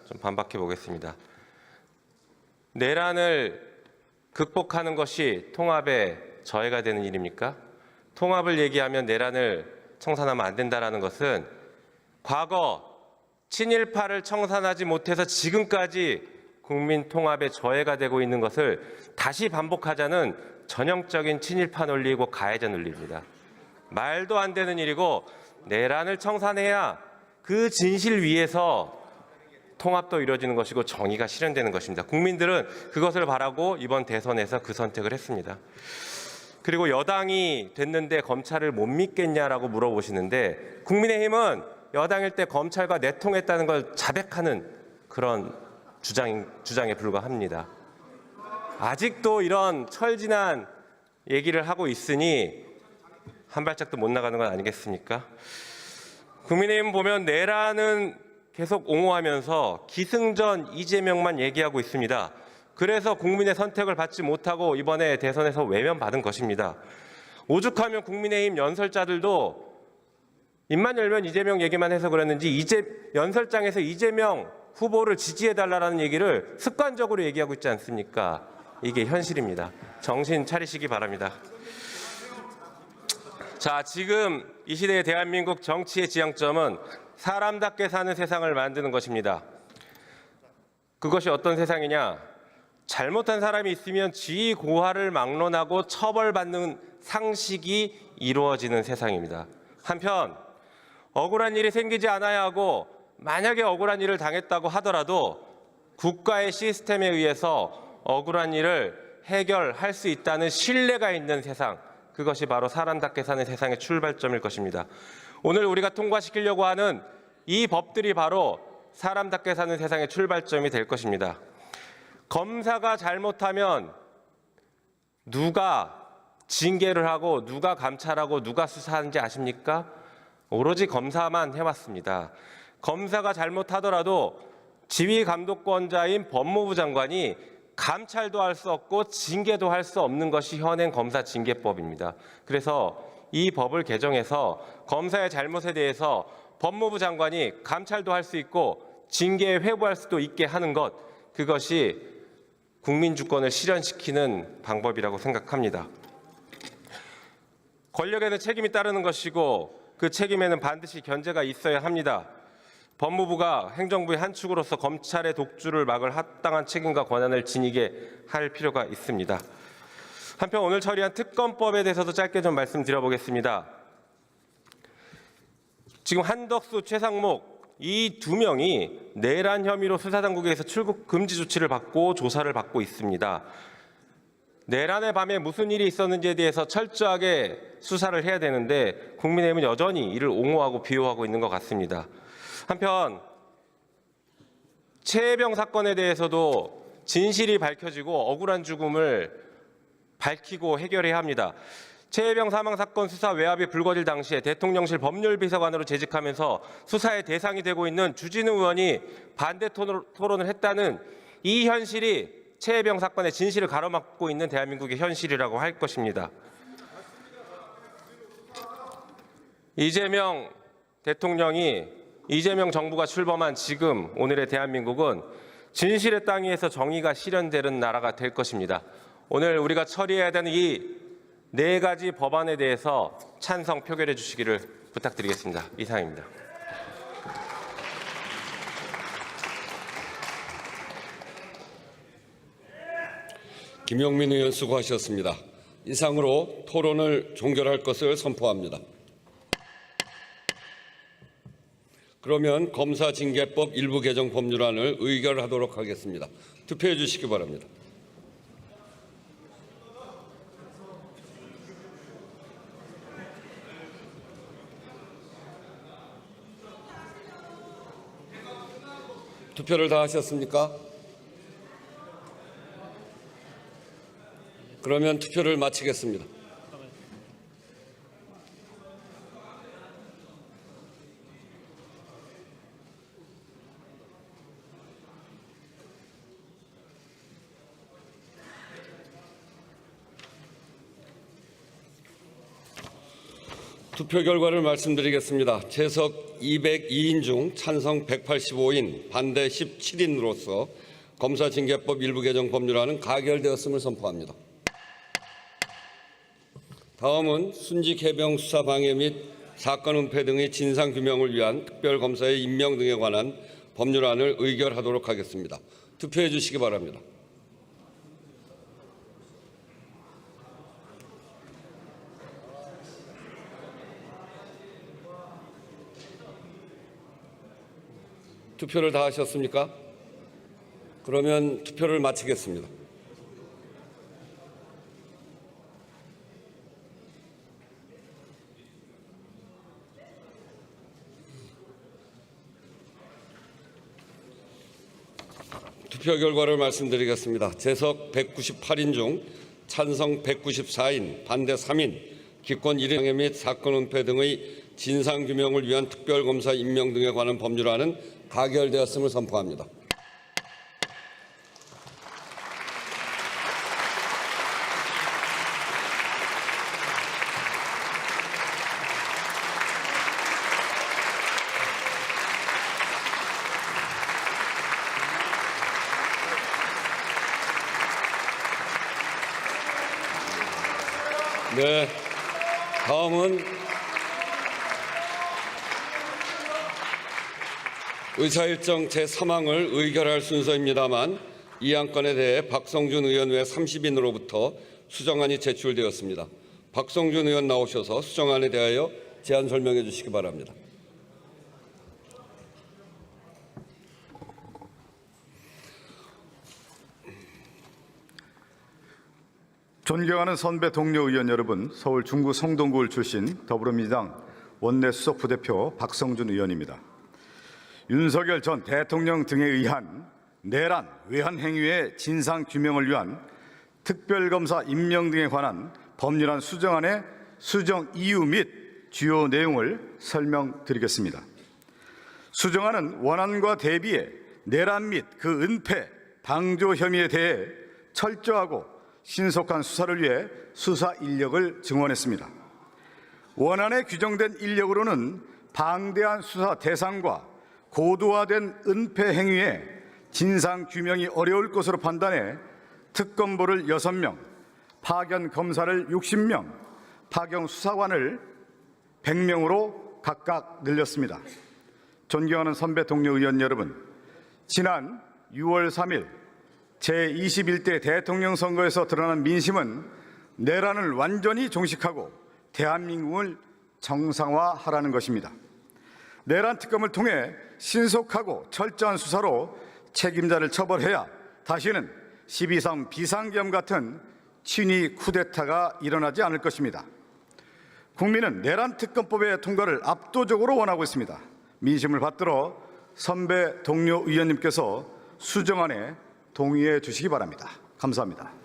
좀 반박해 보겠습니다. 내란을 극복하는 것이 통합의 저해가 되는 일입니까? 통합을 얘기하면 내란을 청산하면 안 된다는 것은 과거 친일파를 청산하지 못해서 지금까지 국민 통합의 저해가 되고 있는 것을 다시 반복하자는 전형적인 친일파 논리이고 가해자 논리입니다. 말도 안 되는 일이고 내란을 청산해야 그 진실 위에서 통합도 이루어지는 것이고 정의가 실현되는 것입니다. 국민들은 그것을 바라고 이번 대선에서 그 선택을 했습니다. 그리고 여당이 됐는데 검찰을 못 믿겠냐라고 물어보시는데 국민의힘은 여당일 때 검찰과 내통했다는 걸 자백하는 그런 주장에 불과합니다. 아직도 이런 철진한 얘기를 하고 있으니 한 발짝도 못 나가는 건 아니겠습니까? 국민의힘 보면 내란은 계속 옹호하면서 기승전 이재명만 얘기하고 있습니다. 그래서 국민의 선택을 받지 못하고 이번에 대선에서 외면받은 것입니다. 오죽하면 국민의힘 연설자들도 입만 열면 이재명 얘기만 해서 그랬는지 연설장에서 이재명 후보를 지지해달라는 얘기를 습관적으로 얘기하고 있지 않습니까? 이게 현실입니다. 정신 차리시기 바랍니다. 자, 지금 이 시대의 대한민국 정치의 지향점은 사람답게 사는 세상을 만드는 것입니다. 그것이 어떤 세상이냐? 잘못한 사람이 있으면 지위 고하를 막론하고 처벌받는 상식이 이루어지는 세상입니다. 한편 억울한 일이 생기지 않아야 하고 만약에 억울한 일을 당했다고 하더라도 국가의 시스템에 의해서 억울한 일을 해결할 수 있다는 신뢰가 있는 세상, 그것이 바로 사람답게 사는 세상의 출발점일 것입니다. 오늘 우리가 통과시키려고 하는 이 법들이 바로 사람답게 사는 세상의 출발점이 될 것입니다. 검사가 잘못하면 누가 징계를 하고 누가 감찰하고 누가 수사하는지 아십니까? 오로지 검사만 해왔습니다. 검사가 잘못하더라도 지휘감독권자인 법무부 장관이 감찰도 할 수 없고 징계도 할 수 없는 것이 현행 검사징계법입니다. 그래서 이 법을 개정해서 검사의 잘못에 대해서 법무부 장관이 감찰도 할 수 있고 징계에 회부할 수도 있게 하는 것, 그것이 국민주권을 실현시키는 방법이라고 생각합니다. 권력에는 책임이 따르는 것이고 그 책임에는 반드시 견제가 있어야 합니다. 법무부가 행정부의 한 축으로서 검찰의 독주를 막을 합당한 책임과 권한을 지니게 할 필요가 있습니다. 한편 오늘 처리한 특검법에 대해서도 짧게 좀 말씀드려보겠습니다. 지금 한덕수, 최상목 이 두 명이 내란 혐의로 수사당국에서 출국 금지 조치를 받고 조사를 받고 있습니다. 내란의 밤에 무슨 일이 있었는지에 대해서 철저하게 수사를 해야 되는데 국민의힘은 여전히 이를 옹호하고 비호하고 있는 것 같습니다. 한편 최혜병 사건에 대해서도 진실이 밝혀지고 억울한 죽음을 밝히고 해결해야 합니다. 최혜병 사망 사건 수사 외압이 불거질 당시에 대통령실 법률비서관으로 재직하면서 수사의 대상이 되고 있는 주진우 의원이 반대 토론을 했다는 이 현실이 최혜병 사건의 진실을 가로막고 있는 대한민국의 현실이라고 할 것입니다. 이재명 대통령이 이재명 정부가 출범한 지금 오늘의 대한민국은 진실의 땅 위에서 정의가 실현되는 나라가 될 것입니다. 오늘 우리가 처리해야 되는 이 네 가지 법안에 대해서 찬성 표결해 주시기를 부탁드리겠습니다. 이상입니다. 김용민 의원 수고하셨습니다. 이상으로 토론을 종결할 것을 선포합니다. 그러면 검사징계법 일부 개정 법률안을 의결하도록 하겠습니다. 투표해 주시기 바랍니다. 투표를 다 하셨습니까? 그러면 투표를 마치겠습니다. 투표 결과를 말씀드리겠습니다. 재석 202인 중 찬성 185인, 반대 17인으로서 검사징계법 일부 개정 법률안은 가결되었음을 선포합니다. 다음은 순직 해병 수사 방해 및 사건 은폐 등의 진상 규명을 위한 특별검사의 임명 등에 관한 법률안을 의결하도록 하겠습니다. 투표해 주시기 바랍니다. 투표를 다 하셨습니까? 그러면 투표를 마치겠습니다. 투표 결과를 말씀드리겠습니다. 재석 198인 중 찬성 194인, 반대 3인, 기권 1인 방해 및 사건 은폐 등의 진상규명을 위한 특별검사 임명 등에 관한 법률안은 가결되었음을 선포합니다. 네, 다음은 의사일정 제3항을 의결할 순서입니다만 이 안건에 대해 박성준 의원 외 30인으로부터 수정안이 제출되었습니다. 박성준 의원 나오셔서 수정안에 대하여 제안 설명해 주시기 바랍니다. 존경하는 선배 동료 의원 여러분, 서울 중구 성동구을 출신 더불어민주당 원내 수석 부대표 박성준 의원입니다. 윤석열 전 대통령 등에 의한 내란, 외환 행위의 진상 규명을 위한 특별검사 임명 등에 관한 법률안 수정안의 수정 이유 및 주요 내용을 설명드리겠습니다. 수정안은 원안과 대비해 내란 및 그 은폐, 방조 혐의에 대해 철저하고 신속한 수사를 위해 수사 인력을 증원했습니다. 원안에 규정된 인력으로는 방대한 수사 대상과 고도화된 은폐 행위의 진상 규명이 어려울 것으로 판단해 특검보를 6명, 파견 검사를 60명, 파견 수사관을 100명으로 각각 늘렸습니다. 존경하는 선배 동료 의원 여러분, 지난 6월 3일 제21대 대통령 선거에서 드러난 민심은 내란을 완전히 종식하고 대한민국을 정상화하라는 것입니다. 내란 특검을 통해 신속하고 철저한 수사로 책임자를 처벌해야 다시는 12.3 비상계엄 같은 친위 쿠데타가 일어나지 않을 것입니다. 국민은 내란 특검법의 통과를 압도적으로 원하고 있습니다. 민심을 받들어 선배 동료 의원님께서 수정안에 동의해 주시기 바랍니다. 감사합니다.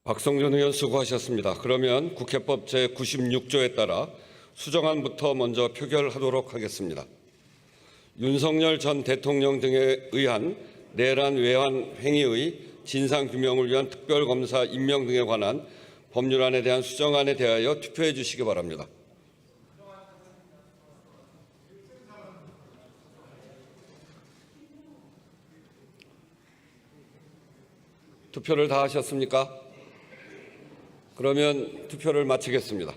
박성준 의원 수고하셨습니다. 그러면 국회법 제96조에 따라 수정안부터 먼저 표결하도록 하겠습니다. 윤석열 전 대통령 등에 의한 내란 외환 행위의 진상규명을 위한 특별검사 임명 등에 관한 법률안에 대한 수정안에 대하여 투표해 주시기 바랍니다. 투표를 다 하셨습니까? 그러면 투표를 마치겠습니다.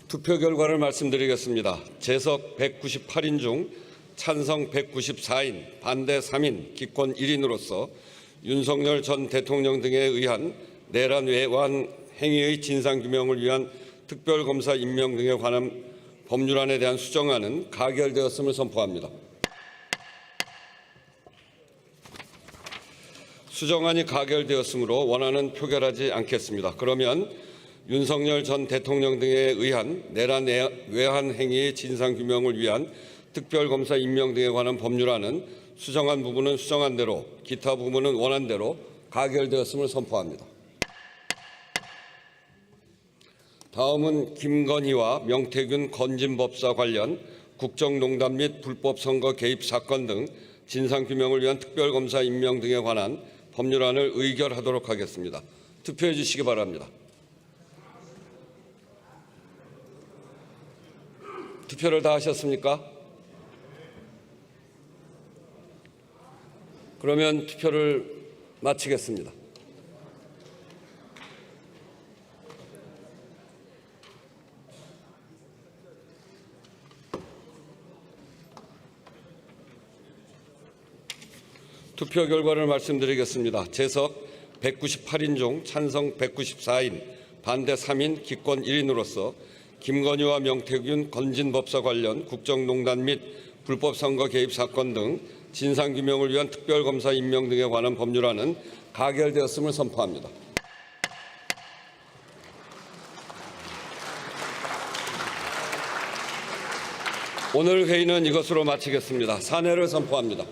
투표 결과를 말씀드리겠습니다. 재석 198인 중 찬성 194인, 반대 3인, 기권 1인으로서 윤석열 전 대통령 등에 의한 내란 외환 행위의 진상규명을 위한 특별검사 임명 등에 관한 법률안에 대한 수정안은 가결되었음을 선포합니다. 수정안이 가결되었으므로 원안은 표결하지 않겠습니다. 그러면 윤석열 전 대통령 등에 의한 내란 외환 행위의 진상규명을 위한 특별검사 임명 등에 관한 법률안은 수정한 부분은 수정한 대로, 기타 부분은 원안대로 가결되었음을 선포합니다. 다음은 김건희와 명태균 건진법사 관련 국정농단 및 불법선거 개입 사건 등 진상규명을 위한 특별검사 임명 등에 관한 법률안을 의결하도록 하겠습니다. 투표해 주시기 바랍니다. 투표를 다 하셨습니까? 그러면 투표를 마치겠습니다. 투표 결과를 말씀드리겠습니다. 재석 198인 중 찬성 194인, 반대 3인, 기권 1인으로서 김건희와 명태균 건진법사 관련 국정농단 및 불법선거 개입 사건 등 진상규명을 위한 특별검사 임명 등에 관한 법률안은 가결되었음을 선포합니다. 오늘 회의는 이것으로 마치겠습니다. 산회를 선포합니다.